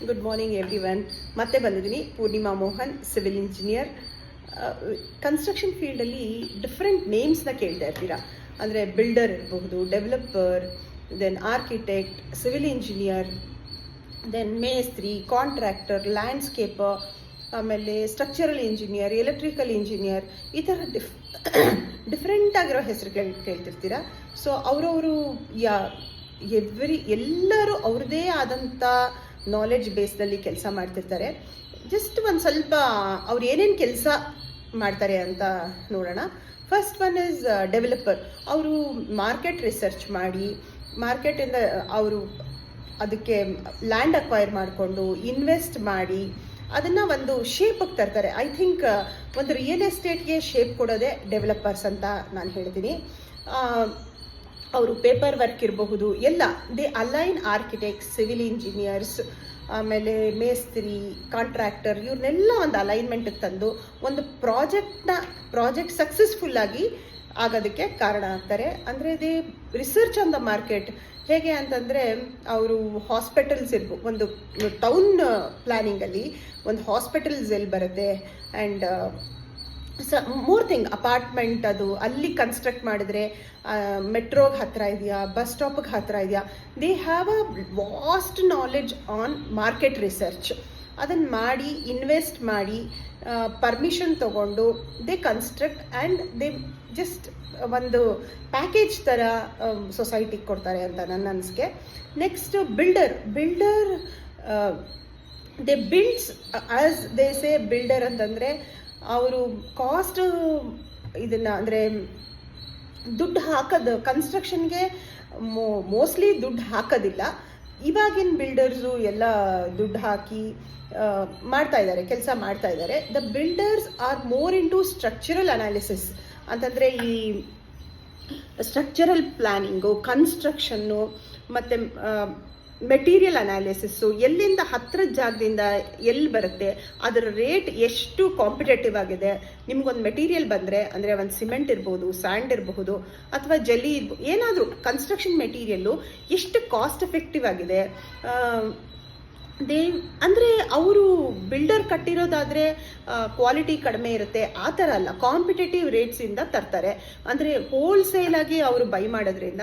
Good morning everyone. ಮತ್ತೆ ಬಂದಿದ್ದೀನಿ. Poornima Mohan, civil engineer. Construction ಫೀಲ್ಡಲ್ಲಿ ಡಿಫ್ರೆಂಟ್ ನೇಮ್ಸ್ನ ಕೇಳ್ತಾ ಇರ್ತೀರಾ. ಅಂದರೆ ಬಿಲ್ಡರ್ ಇರಬಹುದು, developer, then architect, civil engineer, then ಮೇಸ್ತ್ರಿ, ಕಾಂಟ್ರಾಕ್ಟರ್, ಲ್ಯಾಂಡ್ಸ್ಕೇಪರ್, ಆಮೇಲೆ ಸ್ಟ್ರಕ್ಚರಲ್ ಇಂಜಿನಿಯರ್, ಎಲೆಕ್ಟ್ರಿಕಲ್ ಇಂಜಿನಿಯರ್, ಈ ಥರ ಡಿಫ್ರೆಂಟ್ ಆಗಿರೋ ಹೆಸರು ಕೇಳ್ತಿರ್ತೀರಾ. ಸೊ ಅವರವರು ಎಲ್ಲರೂ ಅವ್ರದ್ದೇ ಆದಂಥ ನಾಲೆಡ್ಜ್ ಬೇಸ್ನಲ್ಲಿ ಕೆಲಸ ಮಾಡ್ತಿರ್ತಾರೆ. ಜಸ್ಟ್ ಒಂದು ಸ್ವಲ್ಪ ಅವ್ರು ಏನೇನು ಕೆಲಸ ಮಾಡ್ತಾರೆ ಅಂತ ನೋಡೋಣ. First one is developer. ಅವರು ಮಾರ್ಕೆಟ್ ರಿಸರ್ಚ್ ಮಾಡಿ, ಮಾರ್ಕೆಟಿಂದ ಅವರು ಅದಕ್ಕೆ ಲ್ಯಾಂಡ್ ಅಕ್ವೈರ್ ಮಾಡಿಕೊಂಡು ಇನ್ವೆಸ್ಟ್ ಮಾಡಿ ಅದನ್ನು ಒಂದು ಶೇಪಿಗೆ ತರ್ತಾರೆ. ಐ ಥಿಂಕ್ ಒಂದು ರಿಯಲ್ ಎಸ್ಟೇಟ್ಗೆ ಶೇಪ್ ಕೊಡೋದೇ ಡೆವಲಪರ್ಸ್ ಅಂತ ನಾನು ಹೇಳ್ತೀನಿ. ಅವರು ಪೇಪರ್ ವರ್ಕ್ ಇರಬಹುದು, ಎಲ್ಲ they align architects, civil engineers, ಆಮೇಲೆ ಮೇಸ್ತ್ರಿ, ಕಾಂಟ್ರಾಕ್ಟರ್, ಇವ್ರನ್ನೆಲ್ಲ ಒಂದು ಅಲೈನ್ಮೆಂಟಿಗೆ ತಂದು ಒಂದು ಪ್ರಾಜೆಕ್ಟ್ ಸಕ್ಸಸ್ಫುಲ್ಲಾಗಿ ಆಗೋದಕ್ಕೆ ಕಾರಣ ಆಗ್ತಾರೆ. ಅಂದರೆ they research on the market. ಹೇಗೆ ಅಂತಂದರೆ ಅವರು ಹಾಸ್ಪಿಟಲ್ಸ್ ಇರ್ಬೋದು, ಒಂದು ಟೌನ್ ಪ್ಲ್ಯಾನಿಂಗಲ್ಲಿ ಒಂದು ಹಾಸ್ಪಿಟಲ್ಸ್ ಎಲ್ಲಿ ಬರುತ್ತೆ, ಆ್ಯಂಡ್ ಮೋರ್ ಥಿಂಗ್ ಅಪಾರ್ಟ್ಮೆಂಟ್ ಅದು ಅಲ್ಲಿ ಕನ್ಸ್ಟ್ರಕ್ಟ್ ಮಾಡಿದ್ರೆ ಮೆಟ್ರೋಗೆ ಹತ್ತಿರ ಇದೆಯಾ, ಬಸ್ ಸ್ಟಾಪಿಗೆ ಹತ್ತಿರ ಇದೆಯಾ. They have a vast knowledge on market research. ಅದನ್ನು ಮಾಡಿ ಇನ್ವೆಸ್ಟ್ ಮಾಡಿ ಪರ್ಮಿಷನ್ ತೊಗೊಂಡು they construct and they just ಒಂದು ಪ್ಯಾಕೇಜ್ ಥರ ಸೊಸೈಟಿಗೆ ಕೊಡ್ತಾರೆ ಅಂತ ನನ್ನ ಅನಿಸಿಕೆ. Next builder they builds as they say. Builder ಅಂತಂದರೆ ಅವರು ಕಾಸ್ಟ್ ಇದನ್ನು ಅಂದರೆ ದುಡ್ಡು ಹಾಕೋದು ಕನ್ಸ್ಟ್ರಕ್ಷನ್ಗೆ ಮೋಸ್ಟ್ಲಿ ದುಡ್ಡು ಹಾಕೋದಿಲ್ಲ. ಇವಾಗಿನ ಬಿಲ್ಡರ್ಸು ಎಲ್ಲ ದುಡ್ಡು ಹಾಕಿ ಮಾಡ್ತಾ ಇದ್ದಾರೆ, ಕೆಲಸ ಮಾಡ್ತಾ ಇದ್ದಾರೆ. The builders are more in to structural analysis. ಅಂತಂದರೆ ಈ ಸ್ಟ್ರಕ್ಚರಲ್ ಪ್ಲ್ಯಾನಿಂಗು, ಕನ್ಸ್ಟ್ರಕ್ಷನ್ನು ಮತ್ತು ಮೆಟೀರಿಯಲ್ ಅನಾಲಿಸಿಸ್ಸು, ಎಲ್ಲಿಂದ ಹತ್ತಿರದ ಜಾಗದಿಂದ ಎಲ್ಲಿ ಬರುತ್ತೆ, ಅದರ ರೇಟ್ ಎಷ್ಟು ಕಾಂಪಿಟೇಟಿವ್ ಆಗಿದೆ. ನಿಮ್ಗೊಂದು ಮೆಟೀರಿಯಲ್ ಬಂದರೆ, ಅಂದರೆ ಒಂದು ಸಿಮೆಂಟ್ ಇರ್ಬೋದು, ಸ್ಯಾಂಡ್ ಇರಬಹುದು, ಅಥವಾ ಜಲ್ಲಿ ಇರ್ಬೋದು, ಏನಾದರೂ ಕನ್ಸ್ಟ್ರಕ್ಷನ್ ಮೆಟೀರಿಯಲ್ಲು ಎಷ್ಟು ಕಾಸ್ಟ್ ಎಫೆಕ್ಟಿವ್ ಆಗಿದೆ. ಅಂದರೆ ಅವರು ಬಿಲ್ಡರ್ ಕಟ್ಟಿರೋದಾದರೆ ಕ್ವಾಲಿಟಿ ಕಡಿಮೆ ಇರುತ್ತೆ, ಆ ಥರ ಅಲ್ಲ, ಕಾಂಪಿಟೇಟಿವ್ ರೇಟ್ಸಿಂದ ತರ್ತಾರೆ. ಅಂದರೆ ಹೋಲ್ಸೇಲಾಗಿ ಅವರು ಬೈ ಮಾಡೋದ್ರಿಂದ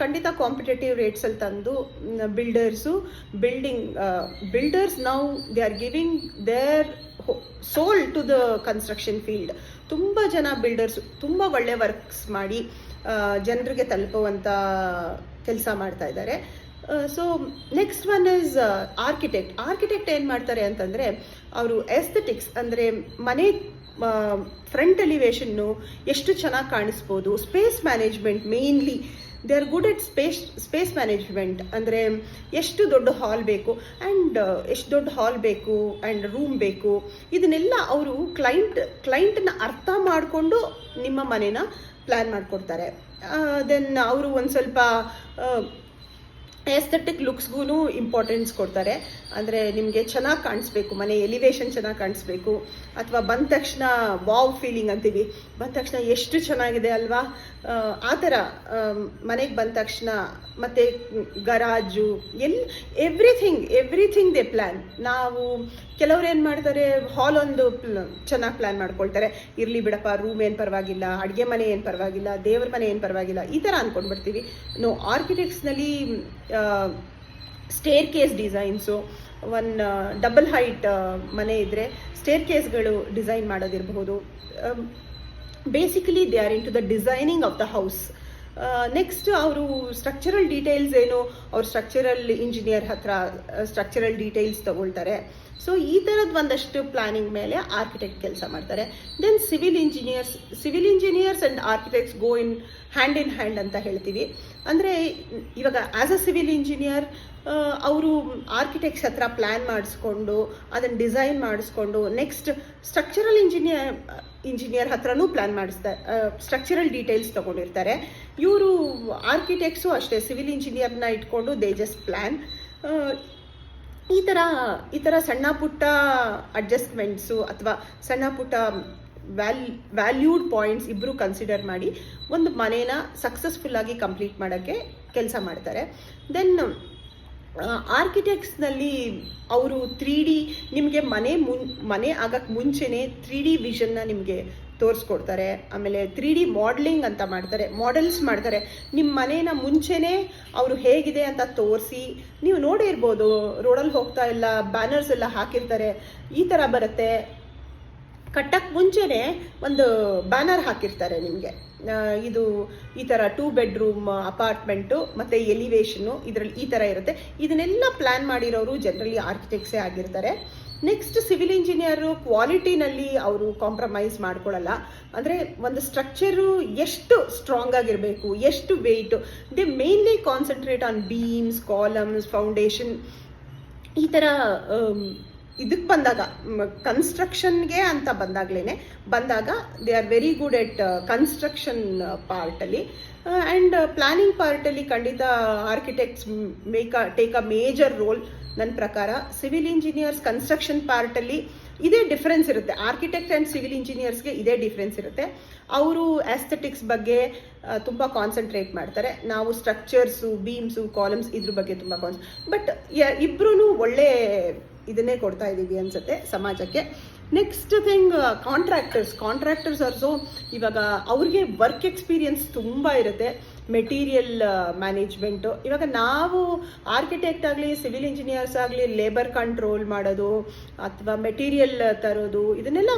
ಖಂಡಿತ ಕಾಂಪಿಟೇಟಿವ್ ರೇಟ್ಸಲ್ಲಿ ತಂದು builders now they are giving their soul to the construction field. ತುಂಬ ಜನ ಬಿಲ್ಡರ್ಸ್ ತುಂಬ ಒಳ್ಳೆ ವರ್ಕ್ಸ್ ಮಾಡಿ ಜನರಿಗೆ ತಲುಪುವಂಥ ಕೆಲಸ ಮಾಡ್ತಾ ಇದ್ದಾರೆ. So next one is architect ಏನು ಮಾಡ್ತಾರೆ ಅಂತಂದರೆ ಅವರು ಎಸ್ಥೆಟಿಕ್ಸ್, ಅಂದರೆ ಮನೆ ಫ್ರಂಟ್ ಎಲಿವೇಶನ್ನು ಎಷ್ಟು ಚೆನ್ನಾಗಿ ಕಾಣಿಸ್ಬೋದು, space management mainly they are good at space management. ಅಂದರೆ ಎಷ್ಟು ದೊಡ್ಡ ಹಾಲ್ ಬೇಕು ಆ್ಯಂಡ್ ರೂಮ್ ಬೇಕು, ಇದನ್ನೆಲ್ಲ ಅವರು ಕ್ಲೈಂಟನ್ನ ಅರ್ಥ ಮಾಡಿಕೊಂಡು ನಿಮ್ಮ ಮನೇನ ಪ್ಲ್ಯಾನ್ ಮಾಡಿಕೊಡ್ತಾರೆ. ದೆನ್ ಅವರು ಒಂದು ಸ್ವಲ್ಪ ಎಸ್ಥೆಟಿಕ್ ಲುಕ್ಸ್ಗೂ ಇಂಪಾರ್ಟೆನ್ಸ್ ಕೊಡ್ತಾರೆ. ಅಂದರೆ ನಿಮಗೆ ಚೆನ್ನಾಗಿ ಕಾಣಿಸ್ಬೇಕು, ಮನೆ ಎಲಿವೇಶನ್ ಚೆನ್ನಾಗಿ ಕಾಣಿಸ್ಬೇಕು, ಅಥವಾ ಬಂದ ತಕ್ಷಣ ವಾವ್ ಫೀಲಿಂಗ್ ಅಂತೀವಿ, ಬಂದ ತಕ್ಷಣ ಎಷ್ಟು ಚೆನ್ನಾಗಿದೆ ಅಲ್ವಾ, ಆ ಥರ ಮನೆಗೆ ಬಂದ ತಕ್ಷಣ. ಮತ್ತು ಗರಾಜು ಎವ್ರಿಥಿಂಗ್ ದೇ ಪ್ಲ್ಯಾನ್. ನಾವು ಕೆಲವ್ರು ಏನು ಮಾಡ್ತಾರೆ, ಹಾಲ್ ಒಂದು ಚೆನ್ನಾಗಿ ಪ್ಲ್ಯಾನ್ ಮಾಡ್ಕೊಳ್ತಾರೆ, ಇರಲಿ ಬಿಡಪ್ಪ, ರೂಮ್ ಏನು ಪರವಾಗಿಲ್ಲ, ಅಡುಗೆ ಮನೆ ಏನು ಪರವಾಗಿಲ್ಲ, ದೇವ್ರ ಮನೆ ಏನು ಪರವಾಗಿಲ್ಲ, ಈ ಥರ ಅಂದ್ಕೊಂಡ್ಬಿಡ್ತೀವಿ. ಆರ್ಕಿಟೆಕ್ಟ್ಸ್ನಲ್ಲಿ staircase designs, double height ಮನೆ ಇದ್ದರೆ ಸ್ಟೇರ್ ಕೇಸ್ಗಳು ಡಿಸೈನ್ ಮಾಡೋದಿರಬಹುದು. Basically they are into the designing of the house. Next ಅವರು ಸ್ಟ್ರಕ್ಚರಲ್ ಡೀಟೇಲ್ಸ್ ಏನು, ಅವ್ರು ಸ್ಟ್ರಕ್ಚರಲ್ ಇಂಜಿನಿಯರ್ ಹತ್ರ ಸ್ಟ್ರಕ್ಚರಲ್ ಡೀಟೇಲ್ಸ್ ತಗೊಳ್ತಾರೆ. ಸೊ ಈ ಥರದ್ದು ಒಂದಷ್ಟು ಪ್ಲಾನಿಂಗ್ ಮೇಲೆ ಆರ್ಕಿಟೆಕ್ಟ್ ಕೆಲಸ ಮಾಡ್ತಾರೆ. Then civil engineers and architects go in hand ಅಂತ ಹೇಳ್ತೀವಿ. ಅಂದರೆ ಇವಾಗ ಆ್ಯಸ್ ಅ ಸಿವಿಲ್ ಇಂಜಿನಿಯರ್ ಅವರು ಆರ್ಕಿಟೆಕ್ಟ್ಸ್ ಹತ್ರ ಪ್ಲ್ಯಾನ್ ಮಾಡಿಸ್ಕೊಂಡು ಅದನ್ನು ಡಿಸೈನ್ ಮಾಡಿಸ್ಕೊಂಡು, ನೆಕ್ಸ್ಟ್ ಸ್ಟ್ರಕ್ಚರಲ್ ಇಂಜಿನಿಯರ್ ಹತ್ರನೂ ಪ್ಲ್ಯಾನ್ ಮಾಡಿಸ್ತಾರೆ, ಸ್ಟ್ರಕ್ಚರಲ್ ಡೀಟೇಲ್ಸ್ ತೊಗೊಂಡಿರ್ತಾರೆ. ಇವರು ಆರ್ಕಿಟೆಕ್ಟ್ಸು ಅಷ್ಟೇ ಸಿವಿಲ್ ಇಂಜಿನಿಯರ್ನ ಇಟ್ಕೊಂಡು ದೇ ಜಸ್ಟ್ ಪ್ಲ್ಯಾನ್. ಈ ಥರ ಸಣ್ಣ ಪುಟ್ಟ ಅಡ್ಜಸ್ಟ್ಮೆಂಟ್ಸು ಅಥವಾ ಸಣ್ಣ ಪುಟ್ಟ ವ್ಯಾಲ್ಯೂಡ್ ಪಾಯಿಂಟ್ಸ್ ಇಬ್ಬರು ಕನ್ಸಿಡರ್ ಮಾಡಿ ಒಂದು ಮನೇನ ಸಕ್ಸಸ್ಫುಲ್ಲಾಗಿ ಕಂಪ್ಲೀಟ್ ಮಾಡೋಕ್ಕೆ ಕೆಲಸ ಮಾಡ್ತಾರೆ. ದೆನ್ ಆರ್ಕಿಟೆಕ್ಟ್ಸ್ನಲ್ಲಿ ಅವರು 3D ನಿಮಗೆ ಮನೆ ಆಗಕ್ಕೆ ಮುಂಚೆನೇ 3D ವಿಷನ್ನ ನಿಮಗೆ ತೋರಿಸ್ಕೊಡ್ತಾರೆ. ಆಮೇಲೆ 3D ಮಾಡಲಿಂಗ್ ಅಂತ ಮಾಡ್ತಾರೆ, ಮಾಡೆಲ್ಸ್ ಮಾಡ್ತಾರೆ. ನಿಮ್ಮ ಮನೇನ ಮುಂಚೆನೇ ಅವರು ಹೇಗಿದೆ ಅಂತ ತೋರಿಸಿ, ನೀವು ನೋಡಿರ್ಬೋದು ರೋಡಲ್ಲಿ ಹೋಗ್ತಾ ಎಲ್ಲ ಬ್ಯಾನರ್ಸ್ ಎಲ್ಲ ಹಾಕಿರ್ತಾರೆ, ಈ ಥರ ಬರುತ್ತೆ. ಕಟ್ಟಕ್ಕೆ ಮುಂಚೆನೇ ಒಂದು ಬ್ಯಾನರ್ ಹಾಕಿರ್ತಾರೆ ನಿಮಗೆ, ಇದು ಈ ಥರ 2 ಬೆಡ್ರೂಮ್ ಅಪಾರ್ಟ್ಮೆಂಟು ಮತ್ತು ಎಲಿವೇಶನ್ನು ಇದರಲ್ಲಿ ಈ ಥರ ಇರುತ್ತೆ. ಇದನ್ನೆಲ್ಲ ಪ್ಲ್ಯಾನ್ ಮಾಡಿರೋರು ಜನರಲಿ ಆರ್ಕಿಟೆಕ್ಟ್ಸೇ ಆಗಿರ್ತಾರೆ. ನೆಕ್ಸ್ಟ್ ಸಿವಿಲ್ ಇಂಜಿನಿಯರು ಕ್ವಾಲಿಟಿನಲ್ಲಿ ಅವರು ಕಾಂಪ್ರಮೈಸ್ ಮಾಡ್ಕೊಳ್ಳಲ್ಲ. ಅಂದರೆ ಒಂದು ಸ್ಟ್ರಕ್ಚರು ಎಷ್ಟು ಸ್ಟ್ರಾಂಗ್ ಆಗಿರಬೇಕು, ಎಷ್ಟು weight, they mainly concentrate on beams, columns, foundation. ಈ ಥರ ಇದಕ್ಕೆ ಬಂದಾಗ ಕನ್ಸ್ಟ್ರಕ್ಷನ್ಗೆ ಅಂತ ಬಂದಾಗ they are very good at construction ಪಾರ್ಟಲ್ಲಿ. ಆ್ಯಂಡ್ ಪ್ಲ್ಯಾನಿಂಗ್ ಪಾರ್ಟಲ್ಲಿ ಖಂಡಿತ architects take a major role. ನನ್ನ ಪ್ರಕಾರ ಸಿವಿಲ್ ಇಂಜಿನಿಯರ್ಸ್ ಕನ್ಸ್ಟ್ರಕ್ಷನ್ ಪಾರ್ಟಲ್ಲಿ ಇದೇ ಡಿಫ್ರೆನ್ಸ್ ಇರುತ್ತೆ. ಆರ್ಕಿಟೆಕ್ಟ್ ಆ್ಯಂಡ್ ಸಿವಿಲ್ ಇಂಜಿನಿಯರ್ಸ್ಗೆ ಇದೇ ಡಿಫ್ರೆನ್ಸ್ ಇರುತ್ತೆ. ಅವರು ಆಸ್ಥೆಟಿಕ್ಸ್ ಬಗ್ಗೆ ತುಂಬ ಕಾನ್ಸಂಟ್ರೇಟ್ ಮಾಡ್ತಾರೆ, ನಾವು ಸ್ಟ್ರಕ್ಚರ್ಸು, ಬೀಮ್ಸು, ಕಾಲಮ್ಸ್ ಇದ್ರ ಬಗ್ಗೆ ತುಂಬ ಬಟ್ ಇಬ್ಬರೂ ಒಳ್ಳೆ ಇದನ್ನೇ ಕೊಡ್ತಾ ಇದ್ದೀವಿ ಅನ್ಸುತ್ತೆ ಸಮಾಜಕ್ಕೆ. ನೆಕ್ಸ್ಟ್ ಥಿಂಗ್ ಕಾಂಟ್ರಾಕ್ಟರ್ಸ್ ಆಲ್ಸೋ ಇವಾಗ ಅವ್ರಿಗೆ ವರ್ಕ್ ಎಕ್ಸ್ಪೀರಿಯನ್ಸ್ ತುಂಬ ಇರುತ್ತೆ, ಮೆಟೀರಿಯಲ್ ಮ್ಯಾನೇಜ್ಮೆಂಟು. ಇವಾಗ ನಾವು ಆರ್ಕಿಟೆಕ್ಟ್ ಆಗಲಿ, ಸಿವಿಲ್ ಇಂಜಿನಿಯರ್ಸ್ ಆಗಲಿ, ಲೇಬರ್ ಕಂಟ್ರೋಲ್ ಮಾಡೋದು ಅಥವಾ ಮೆಟೀರಿಯಲ್ ತರೋದು ಇದನ್ನೆಲ್ಲ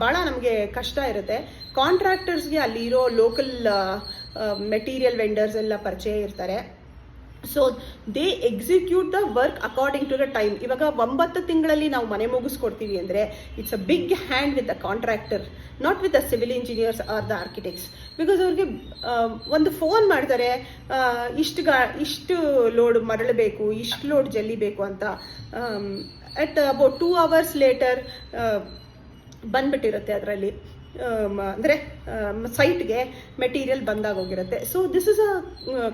ಭಾಳ ನಮಗೆ ಕಷ್ಟ ಇರುತ್ತೆ. ಕಾಂಟ್ರಾಕ್ಟರ್ಸ್ಗೆ ಅಲ್ಲಿರೋ ಲೋಕಲ್ ಮೆಟೀರಿಯಲ್ ವೆಂಡರ್ಸ್ ಎಲ್ಲ ಪರಿಚಯ ಇರ್ತಾರೆ. So they execute the work according to the time. ಇವಾಗ 9 ತಿಂಗಳಲ್ಲಿ ನಾವು ಮನೆ ಮುಗಿಸ್ಕೊಡ್ತೀವಿ ಅಂದರೆ it's a big hand with the contractor, not with the civil engineers or the architects. Because ಅವ್ರಿಗೆ ಒಂದು ಫೋನ್ ಮಾಡ್ತಾರೆ, ಇಷ್ಟು ಲೋಡ್ ಮರಳಬೇಕು, ಇಷ್ಟು ಲೋಡ್ ಜಲ್ಲಿಬೇಕು ಅಂತ, ಅಟ್ ಅಬೌಟ್ 2 hours ಲೇಟರ್ ಬಂದ್ಬಿಟ್ಟಿರುತ್ತೆ ಅದರಲ್ಲಿ. ಅಂದರೆ ಸೈಟ್ಗೆ ಮೆಟೀರಿಯಲ್ ಬಂದಾಗೋಗಿರುತ್ತೆ. So this is a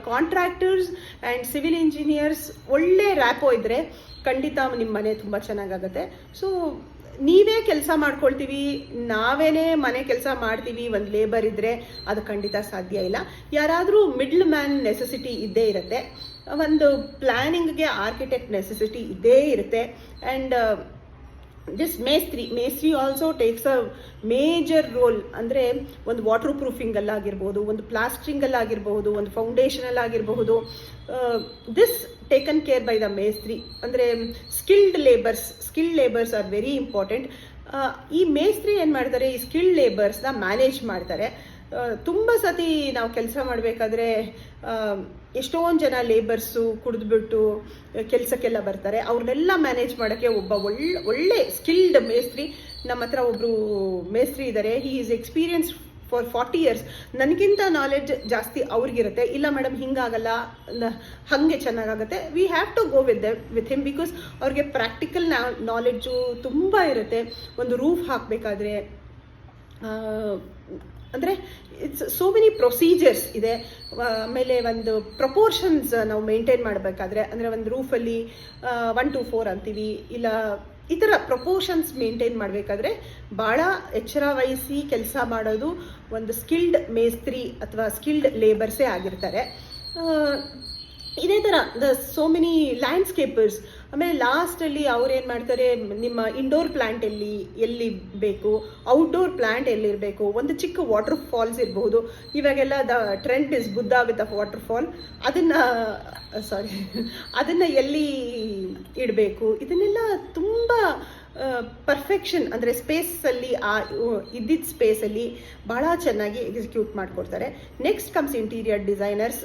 contractors and civil engineers ಒಳ್ಳೆ ರ್ಯಾಪೋ ಇದ್ದರೆ ಖಂಡಿತ ನಿಮ್ಮ ಮನೆ ತುಂಬ ಚೆನ್ನಾಗಾಗುತ್ತೆ. ಸೊ ನೀವೇ ಕೆಲಸ ಮಾಡ್ಕೊಳ್ತೀವಿ, ನಾವೇನೇ ಮನೆ ಕೆಲಸ ಮಾಡ್ತೀವಿ, ಒಂದು ಲೇಬರ್ ಇದ್ದರೆ ಅದು ಖಂಡಿತ ಸಾಧ್ಯ ಇಲ್ಲ. ಯಾರಾದರೂ ಮಿಡ್ಲ್ ಮ್ಯಾನ್ ನೆಸೆಸಿಟಿ ಇದ್ದೇ ಇರುತ್ತೆ. ಒಂದು ಪ್ಲ್ಯಾನಿಂಗ್ಗೆ ಆರ್ಕಿಟೆಕ್ಟ್ ನೆಸೆಸಿಟಿ ಇದ್ದೇ ಇರುತ್ತೆ. ಆ್ಯಂಡ್ ದಿಸ್ ಮೇಸ್ತ್ರಿ also takes a major role. ಅಂದರೆ ಒಂದು ವಾಟರ್ ಪ್ರೂಫಿಂಗಲ್ಲಾಗಿರ್ಬೋದು, ಒಂದು ಪ್ಲಾಸ್ಟ್ರಿಂಗಲ್ಲಾಗಿರ್ಬೋದು, ಒಂದು ಫೌಂಡೇಶನಲ್ಲಾಗಿರಬಹುದು, this taken care by the ಮೇಸ್ತ್ರಿ. ಅಂದರೆ skilled labours are very important. ಈ ಮೇಸ್ತ್ರಿ ಏನು ಮಾಡ್ತಾರೆ, ಈ ಸ್ಕಿಲ್ಡ್ ಲೇಬರ್ಸ್ನ ಮ್ಯಾನೇಜ್ ಮಾಡ್ತಾರೆ. ತುಂಬ ಸತಿ ನಾವು ಕೆಲಸ ಮಾಡಬೇಕಾದ್ರೆ ಎಷ್ಟೊಂದು ಜನ ಲೇಬರ್ಸು ಕುಡಿದ್ಬಿಟ್ಟು ಕೆಲಸಕ್ಕೆಲ್ಲ ಬರ್ತಾರೆ. ಅವ್ರನ್ನೆಲ್ಲ ಮ್ಯಾನೇಜ್ ಮಾಡೋಕ್ಕೆ ಒಬ್ಬ ಒಳ್ಳೆ ಸ್ಕಿಲ್ಡ್ ಮೇಸ್ತ್ರಿ. ನಮ್ಮ ಹತ್ರ ಒಬ್ಬರು ಮೇಸ್ತ್ರಿ ಇದ್ದಾರೆ, he is experience for 40 years. ನನಗಿಂತ ನಾಲೆಡ್ಜ್ ಜಾಸ್ತಿ ಅವ್ರಿಗಿರುತ್ತೆ. ಇಲ್ಲ ಮೇಡಮ್ ಹಿಂಗಾಗಲ್ಲ, ಹಾಗೆ ಚೆನ್ನಾಗಾಗುತ್ತೆ, we have to go with him because ಅವ್ರಿಗೆ ಪ್ರಾಕ್ಟಿಕಲ್ ನಾಲೆಡ್ಜು ತುಂಬ ಇರುತ್ತೆ. ಒಂದು ರೂಫ್ ಹಾಕಬೇಕಾದ್ರೆ ಅಂದರೆ ಇಟ್ಸ್ ಸೋ ಮೆನಿ ಪ್ರೊಸೀಜರ್ಸ್ ಇದೆ. ಆಮೇಲೆ ಒಂದು ಪ್ರಪೋರ್ಷನ್ಸ್ ನಾವು ಮೇಂಟೈನ್ ಮಾಡಬೇಕಾದ್ರೆ, ಅಂದರೆ ಒಂದು ರೂಫಲ್ಲಿ 1 to 4 ಅಂತೀವಿ, ಇಲ್ಲ ಈ ಥರ ಪ್ರಪೋರ್ಷನ್ಸ್ ಮೇಂಟೈನ್ ಮಾಡಬೇಕಾದ್ರೆ ಭಾಳ ಎಚ್ಚರ ವಹಿಸಿ ಕೆಲಸ ಮಾಡೋದು ಒಂದು ಸ್ಕಿಲ್ಡ್ ಮೇಸ್ತ್ರಿ ಅಥವಾ ಸ್ಕಿಲ್ಡ್ ಲೇಬರ್ಸೇ ಆಗಿರ್ತಾರೆ. ಇದೇ ಥರ ಸೋ ಮೆನಿ ಲ್ಯಾಂಡ್ಸ್ಕೇಪರ್ಸ್. ಆಮೇಲೆ ಲಾಸ್ಟಲ್ಲಿ ಅವ್ರೇನು ಮಾಡ್ತಾರೆ, ನಿಮ್ಮ ಇಂಡೋರ್ ಪ್ಲ್ಯಾಂಟ್ ಎಲ್ಲಿ ಬೇಕು, ಔಟ್ಡೋರ್ ಪ್ಲ್ಯಾಂಟ್ ಎಲ್ಲಿರಬೇಕು, ಒಂದು ಚಿಕ್ಕ ವಾಟರ್ ಫಾಲ್ಸ್ ಇರಬಹುದು. ಇವಾಗೆಲ್ಲ the trend is Buddha with a water fall, ಅದನ್ನು ಎಲ್ಲಿ ಇಡಬೇಕು, ಇದನ್ನೆಲ್ಲ ತುಂಬ ಪರ್ಫೆಕ್ಷನ್ ಅಂದರೆ ಸ್ಪೇಸಲ್ಲಿ ಇದ್ದಿದ್ದ ಸ್ಪೇಸಲ್ಲಿ ಭಾಳ ಚೆನ್ನಾಗಿ ಎಕ್ಸಿಕ್ಯೂಟ್ ಮಾಡಿಕೊಡ್ತಾರೆ. Next comes interior designers.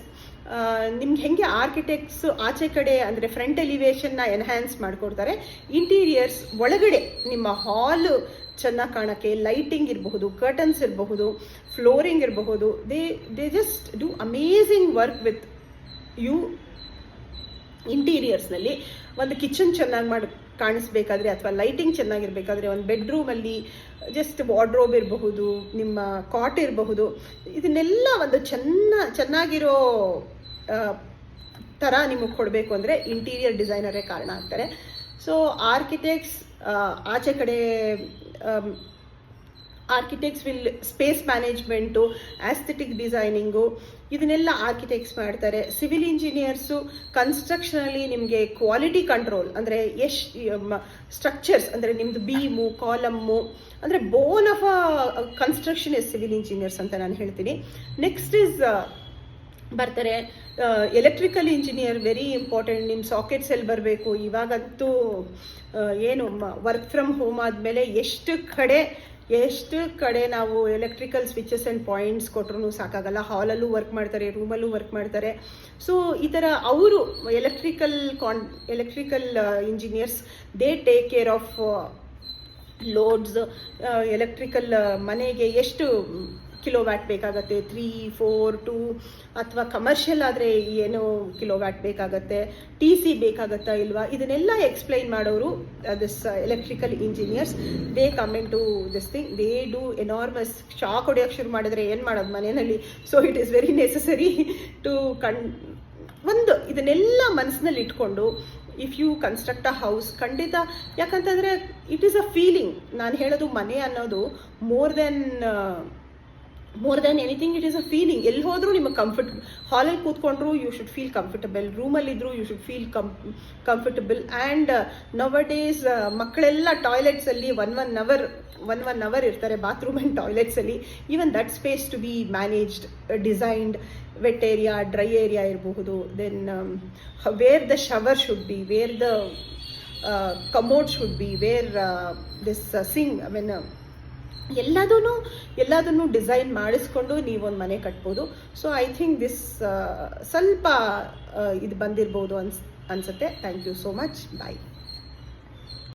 ನಿಮ್ಗೆ ಹೆಂಗೆ ಆರ್ಕಿಟೆಕ್ಟ್ಸ್ ಆಚೆ ಕಡೆ ಅಂದರೆ ಫ್ರಂಟ್ ಎಲಿವೇಶನ್ನ ಎನ್ಹ್ಯಾನ್ಸ್ ಮಾಡಿಕೊಡ್ತಾರೆ, ಇಂಟೀರಿಯರ್ಸ್ ಒಳಗಡೆ ನಿಮ್ಮ ಹಾಲು ಚೆನ್ನಾಗಿ ಕಾಣೋಕ್ಕೆ ಲೈಟಿಂಗ್ ಇರಬಹುದು, ಕರ್ಟನ್ಸ್ ಇರಬಹುದು, ಫ್ಲೋರಿಂಗ್ ಇರಬಹುದು, they just do amazing work with you. ಇಂಟೀರಿಯರ್ಸ್ನಲ್ಲಿ ಒಂದು ಕಿಚನ್ ಚೆನ್ನಾಗಿ ಕಾಣಿಸ್ಬೇಕಾದ್ರೆ ಅಥವಾ ಲೈಟಿಂಗ್ ಚೆನ್ನಾಗಿರ್ಬೇಕಾದ್ರೆ, ಒಂದು ಬೆಡ್ರೂಮಲ್ಲಿ ಜಸ್ಟ್ ವಾರ್ಡ್ರೋಬ್ ಇರಬಹುದು, ನಿಮ್ಮ ಕಾಟ್ ಇರಬಹುದು, ಇದನ್ನೆಲ್ಲ ಒಂದು ಚೆನ್ನಾಗಿರೋ ಥರ ನಿಮಗೆ ಕೊಡಬೇಕು ಅಂದರೆ ಇಂಟೀರಿಯರ್ ಡಿಸೈನರೇ ಕಾರಣ ಆಗ್ತಾರೆ. ಸೊ ಆಚೆ ಕಡೆ architects will space management, aesthetic designing, ಇದನ್ನೆಲ್ಲ ಆರ್ಕಿಟೆಕ್ಟ್ಸ್ ಮಾಡ್ತಾರೆ. ಸಿವಿಲ್ ಇಂಜಿನಿಯರ್ಸು ಕನ್ಸ್ಟ್ರಕ್ಷನಲ್ಲಿ ನಿಮಗೆ ಕ್ವಾಲಿಟಿ ಕಂಟ್ರೋಲ್, ಅಂದರೆ ಸ್ಟ್ರಕ್ಚರ್ಸ್, ಅಂದರೆ ನಿಮ್ಮದು ಬೀಮು ಕಾಲಮ್ಮು, ಅಂದರೆ ಬೋನ್ of a construction is civil engineers ಅಂತ ನಾನು ಹೇಳ್ತೀನಿ. ನೆಕ್ಸ್ಟ್ ಇಸ್ ಬರ್ತಾರೆ ಎಲೆಕ್ಟ್ರಿಕಲ್ ಇಂಜಿನಿಯರ್, ವೆರಿ ಇಂಪಾರ್ಟೆಂಟ್. ನಿಮ್ಮ ಸಾಕೆಟ್ಸ್ ಎಲ್ಲಿ ಬರಬೇಕು, ಇವಾಗಂತೂ ಏನು ವರ್ಕ್ ಫ್ರಮ್ ಹೋಮ್ ಆದಮೇಲೆ ಎಷ್ಟು ಕಡೆ ನಾವು ಎಲೆಕ್ಟ್ರಿಕಲ್ ಸ್ವಿಚಸ್ ಆ್ಯಂಡ್ ಪಾಯಿಂಟ್ಸ್ ಕೊಟ್ಟರು ಸಾಕಾಗಲ್ಲ. ಹಾಲಲ್ಲೂ ವರ್ಕ್ ಮಾಡ್ತಾರೆ, ರೂಮಲ್ಲೂ ವರ್ಕ್ ಮಾಡ್ತಾರೆ. ಸೊ ಈ ಥರ ಅವರು electrical engineers, they take care of loads. Electrical ಮನೆಗೆ ಎಷ್ಟು ಕಿಲೋವ್ಯಾಟ್ ಬೇಕಾಗತ್ತೆ, 3, 4, 2, ಅಥವಾ ಕಮರ್ಷಿಯಲ್ ಆದರೆ ಏನು ಕಿಲೋವ್ಯಾಟ್ ಬೇಕಾಗತ್ತೆ, TC ಬೇಕಾಗತ್ತಾ ಇಲ್ವಾ, ಇದನ್ನೆಲ್ಲ ಎಕ್ಸ್ಪ್ಲೈನ್ ಮಾಡೋರು this electrical engineers. They come into this thing, they do enormous. Shock ಹೊಡೆಯೋಕ್ಕೆ ಶುರು ಮಾಡಿದ್ರೆ ಏನು ಮಾಡೋದು ಮನೆಯಲ್ಲಿ. So it is very necessary to ಇದನ್ನೆಲ್ಲ ಮನಸ್ಸಿನಲ್ಲಿ ಇಟ್ಕೊಂಡು if you construct a house, ಖಂಡಿತ. ಯಾಕಂತಂದರೆ ಇಟ್ ಈಸ್ ಅ ಫೀಲಿಂಗ್. ನಾನು ಹೇಳೋದು ಮನೆ ಅನ್ನೋದು more than anything, it is a feeling. ಎಲ್ಲಿ ಹೋದರೂ ನಿಮಗೆ ಹಾಲಲ್ಲಿ ಕೂತ್ಕೊಂಡ್ರು ಯು ಶುಡ್ ಫೀಲ್ ಕಂಫರ್ಟಬಲ್, ರೂಮಲ್ಲಿದ್ದರೂ you should feel comfortable. And nowadays ಮಕ್ಕಳೆಲ್ಲ ಟಾಯ್ಲೆಟ್ಸಲ್ಲಿ ಒನ್ ಅವರ್ ಇರ್ತಾರೆ ಬಾತ್ರೂಮ್ ಆ್ಯಂಡ್ ಟಾಯ್ಲೆಟ್ಸಲ್ಲಿ. Even that space to be managed, designed, wet area, dry area ಇರಬಹುದು. Then where the shower should be, where the commode should be, where this sink, I mean ಎಲ್ಲದನ್ನು design ಮಾಡಿಸ್ಕೊಂಡು ನೀವೊಂದು ಮನೆ ಕಟ್ಬೋದು. So I think this ಸ್ವಲ್ಪ ಇದು ಬಂದಿರ್ಬೋದು ಅನ್ಸುತ್ತೆ. Thank you so much. Bye.